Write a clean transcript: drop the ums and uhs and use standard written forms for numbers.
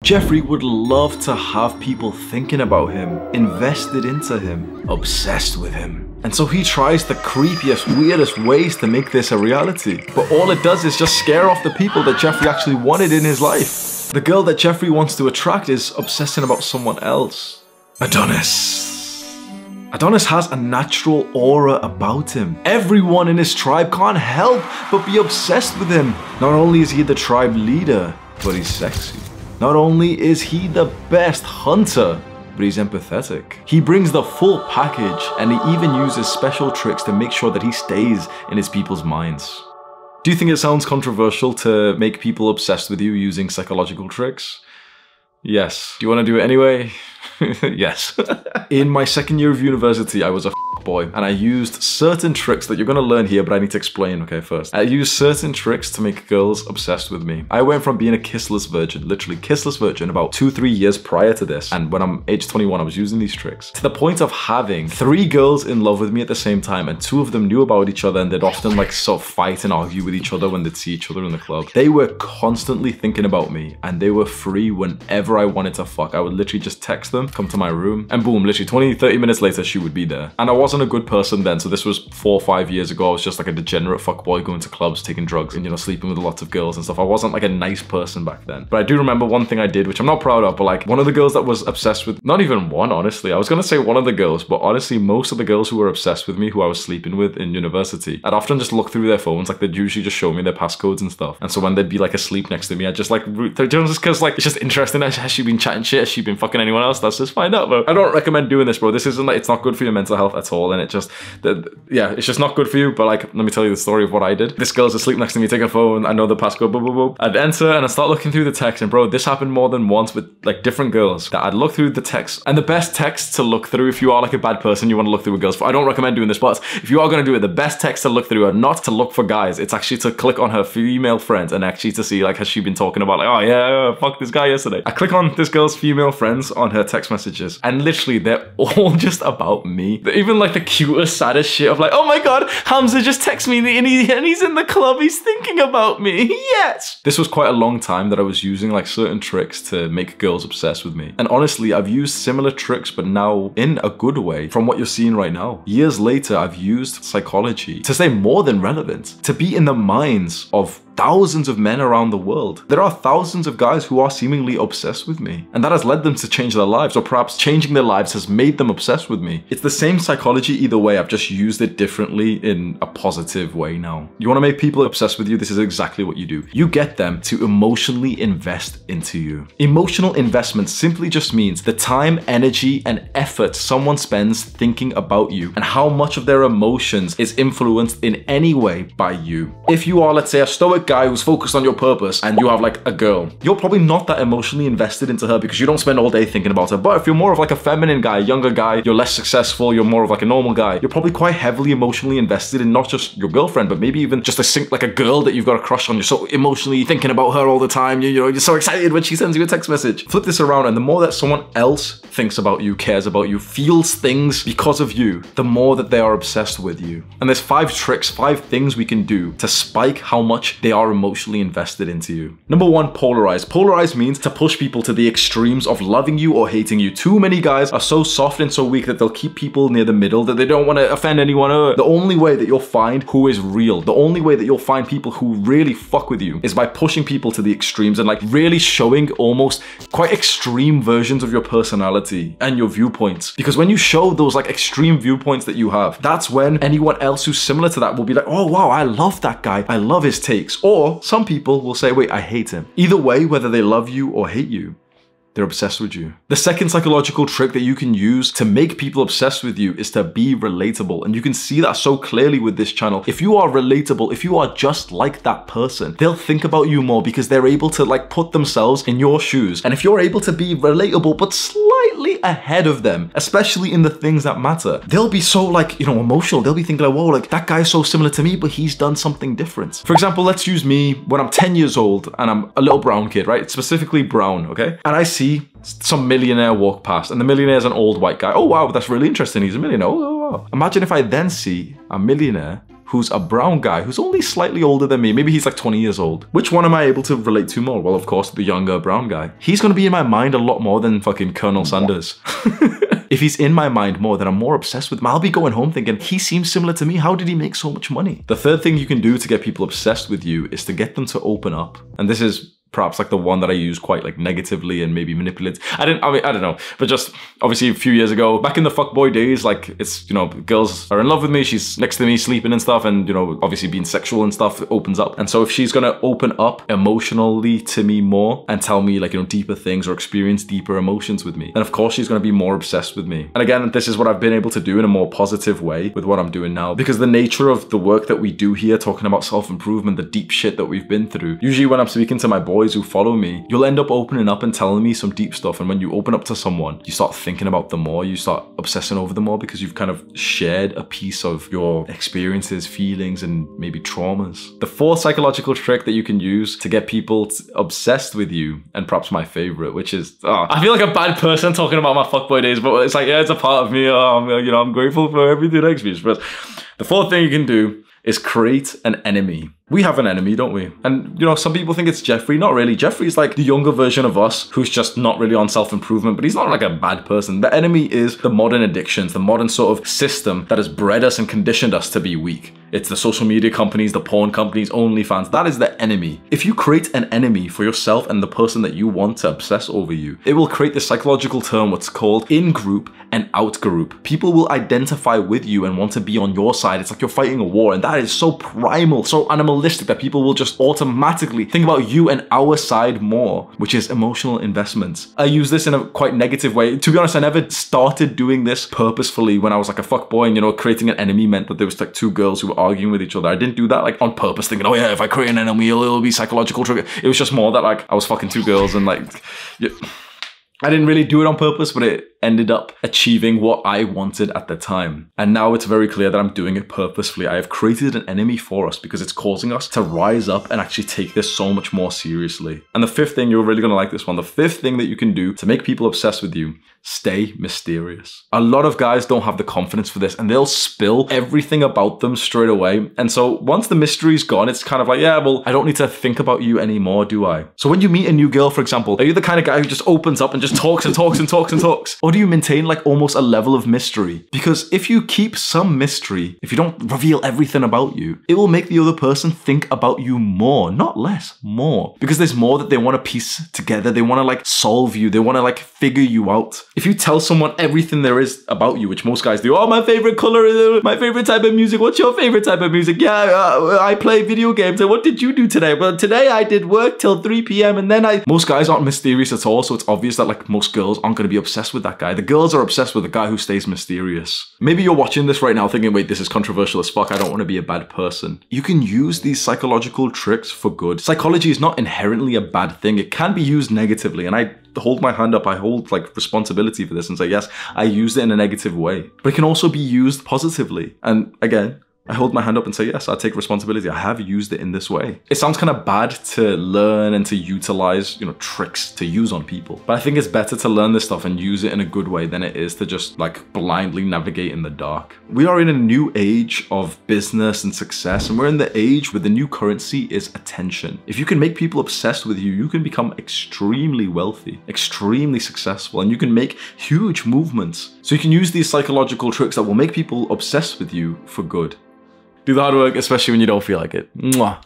Jeffrey would love to have people thinking about him, invested into him, obsessed with him. And so he tries the creepiest, weirdest ways to make this a reality. But all it does is just scare off the people that Jeffrey actually wanted in his life. The girl that Jeffrey wants to attract is obsessing about someone else. Adonis. Adonis has a natural aura about him. Everyone in his tribe can't help but be obsessed with him. Not only is he the tribe leader, but he's sexy. Not only is he the best hunter, but he's empathetic. He brings the full package, and he even uses special tricks to make sure that he stays in his people's minds. Do you think it sounds controversial to make people obsessed with you using psychological tricks? Yes. Do you want to do it anyway? Yes. In my second year of university, I was a boy, and I used certain tricks that you're gonna learn here, but I need to explain, okay, first. I used certain tricks to make girls obsessed with me. I went from being a kissless virgin, literally kissless virgin, about 2-3 years prior to this, and when I'm age 21, I was using these tricks, to the point of having 3 girls in love with me at the same time, and 2 of them knew about each other, and they'd often like sort of fight and argue with each other when they'd see each other in the club. They were constantly thinking about me, and they were free whenever I wanted to fuck. I would literally just text them, come to my room, and boom, literally 20-30 minutes later, she would be there. And I wasn't a good person then, so this was 4 or 5 years ago. I was just like a degenerate fuckboy going to clubs, taking drugs, and, you know, sleeping with lots of girls and stuff. I wasn't like a nice person back then. But I do remember one thing I did, which I'm not proud of, but like one of the girls that was obsessed with, not even one, honestly. I was gonna say one of the girls, but honestly, most of the girls who were obsessed with me, who I was sleeping with in university, I'd often just look through their phones, like they'd usually just show me their passcodes and stuff. And so when they'd be like asleep next to me, I'd just like, just cause like, it's just interesting. Has she been chatting shit? Has she been fucking anyone else? Let's just find out, bro. I don't recommend doing this, bro. This isn't like, it's not good for your mental health at all. And it just, yeah, it's just not good for you. But like, let me tell you the story of what I did. This girl's asleep next to me, take her phone, I know the passcode, boop, boop, boop. I'd enter and I start looking through the text, and bro, this happened more than once with like different girls, that I'd look through the text. And the best text to look through, if you are like a bad person, you want to look through with girls, I don't recommend doing this, but if you are going to do it, the best text to look through are not to look for guys. It's actually to click on her female friends and actually to see like, has she been talking about like, oh yeah, fuck this guy yesterday. I click on this girl's female friends on her text messages, and literally they're all just about me. They're even like the cutest, saddest shit of like, oh my god, Hamza just texted me and he's in the club, he's thinking about me, yes! This was quite a long time that I was using like certain tricks to make girls obsessed with me. And honestly, I've used similar tricks, but now in a good way from what you're seeing right now. Years later, I've used psychology to stay more than relevant, to be in the minds of thousands of men around the world. There are thousands of guys who are seemingly obsessed with me, and that has led them to change their lives, or perhaps changing their lives has made them obsessed with me. It's the same psychology either way, I've just used it differently in a positive way now. You want to make people obsessed with you, this is exactly what you do. You get them to emotionally invest into you. Emotional investment simply just means the time, energy, and effort someone spends thinking about you, and how much of their emotions is influenced in any way by you. If you are, let's say, a stoic guy who's focused on your purpose, and you have like a girl, you're probably not that emotionally invested into her because you don't spend all day thinking about her. But if you're more of like a feminine guy, younger guy, you're less successful, you're more of like a normal guy, you're probably quite heavily emotionally invested in not just your girlfriend, but maybe even just like a girl that you've got a crush on. You're so emotionally thinking about her all the time. You know, you're so excited when she sends you a text message. Flip this around, and the more that someone else thinks about you, cares about you, feels things because of you, the more that they are obsessed with you. And there's 5 tricks, 5 things we can do to spike how much they are emotionally invested into you. Number 1, polarize. Polarize means to push people to the extremes of loving you or hating you. Too many guys are so soft and so weak that they'll keep people near the middle, that they don't want to offend anyone. The only way that you'll find who is real, the only way that you'll find people who really fuck with you is by pushing people to the extremes and like really showing almost quite extreme versions of your personality and your viewpoints. Because when you show those like extreme viewpoints that you have, that's when anyone else who's similar to that will be like, oh wow, I love that guy, I love his takes. Or some people will say, wait, I hate him. Either way, whether they love you or hate you, they're obsessed with you. The second psychological trick that you can use to make people obsessed with you is to be relatable. And you can see that so clearly with this channel. If you are relatable, if you are just like that person, they'll think about you more because they're able to like put themselves in your shoes. And if you're able to be relatable, but slightly ahead of them, especially in the things that matter, they'll be so like, you know, emotional. They'll be thinking like, whoa, like that guy's so similar to me, but he's done something different. For example, let's use me when I'm 10 years old and I'm a little brown kid, right? Specifically brown, okay? And I see some millionaire walk past, and the millionaire's an old white guy. Oh wow, that's really interesting, he's a millionaire. Oh wow. Imagine if I then see a millionaire who's a brown guy who's only slightly older than me, maybe he's like 20 years old, which one am I able to relate to more? Well, of course, the younger brown guy. He's gonna be in my mind a lot more than fucking Colonel Sanders. If he's in my mind more, then I'm more obsessed with him. I'll be going home thinking, he seems similar to me. How did he make so much money? The third thing you can do to get people obsessed with you is to get them to open up. And this is perhaps like the one that I use quite like negatively and maybe manipulate. I don't know, but just obviously a few years ago, back in the fuckboy days, like it's, you know, girls are in love with me, she's next to me sleeping and stuff, and you know, obviously being sexual and stuff opens up. And so if she's gonna open up emotionally to me more and tell me like, you know, deeper things or experience deeper emotions with me, then of course she's gonna be more obsessed with me. And again, this is what I've been able to do in a more positive way with what I'm doing now, because the nature of the work that we do here, talking about self-improvement, the deep shit that we've been through, usually when I'm speaking to my boys who follow me, you'll end up opening up and telling me some deep stuff. And when you open up to someone, you start thinking about them more, you start obsessing over them more, because you've kind of shared a piece of your experiences, feelings, and maybe traumas. The fourth psychological trick that you can use to get people obsessed with you, and perhaps my favorite, which is, I feel like a bad person talking about my fuckboy days, but it's like, yeah, it's a part of me. You know, I'm grateful for everything I experienced. But the fourth thing you can do is create an enemy. We have an enemy, don't we? And, you know, some people think it's Jeffrey. Not really. Jeffrey's like the younger version of us who's just not really on self-improvement, but he's not like a bad person. The enemy is the modern addictions, the modern sort of system that has bred us and conditioned us to be weak. It's the social media companies, the porn companies, OnlyFans. That is the enemy. If you create an enemy for yourself and the person that you want to obsess over you, it will create this psychological term, what's called in-group and out-group. People will identify with you and want to be on your side. It's like you're fighting a war, and that is so primal, so animalistic that people will just automatically think about you and our side more, which is emotional investments. I use this in a quite negative way. To be honest, I never started doing this purposefully when I was like a fuckboy and, you know, creating an enemy meant that there was like two girls who were arguing with each other. I didn't do that like on purpose thinking, oh yeah, if I create an enemy, it'll be psychological trigger. It was just more that like I was fucking two girls and like, I didn't really do it on purpose, but it ended up achieving what I wanted at the time. And now it's very clear that I'm doing it purposefully. I have created an enemy for us because it's causing us to rise up and actually take this so much more seriously. And the fifth thing, you're really gonna like this one, the fifth thing that you can do to make people obsessed with you, stay mysterious. A lot of guys don't have the confidence for this and they'll spill everything about them straight away. And so once the mystery's gone, it's kind of like, yeah, well, I don't need to think about you anymore, do I? So when you meet a new girl, for example, are you the kind of guy who just opens up and just talks and talks and talks and talks? Or do you maintain like almost a level of mystery? Because if you keep some mystery, if you don't reveal everything about you, it will make the other person think about you more, not less, more. Because there's more that they want to piece together. They want to like solve you. They want to like figure you out. If you tell someone everything there is about you, which most guys do, oh, my favorite color is my favorite type of music. What's your favorite type of music? Yeah, I play video games. And what did you do today? Well, today I did work till 3 p.m. and then most guys aren't mysterious at all. So it's obvious that like most girls aren't going to be obsessed with that guy. The girls are obsessed with the guy who stays mysterious. Maybe you're watching this right now thinking, wait, this is controversial as fuck. I don't want to be a bad person. You can use these psychological tricks for good. Psychology is not inherently a bad thing. It can be used negatively. And I hold my hand up. I hold like responsibility for this and say, yes, I used it in a negative way, but it can also be used positively. And again, I hold my hand up and say, yes, I take responsibility. I have used it in this way. It sounds kind of bad to learn and to utilize, you know, tricks to use on people. But I think it's better to learn this stuff and use it in a good way than it is to just like blindly navigate in the dark. We are in a new age of business and success, and we're in the age where the new currency is attention. If you can make people obsessed with you, you can become extremely wealthy, extremely successful, and you can make huge movements. So you can use these psychological tricks that will make people obsessed with you for good. Do the hard work, especially when you don't feel like it. Mwah.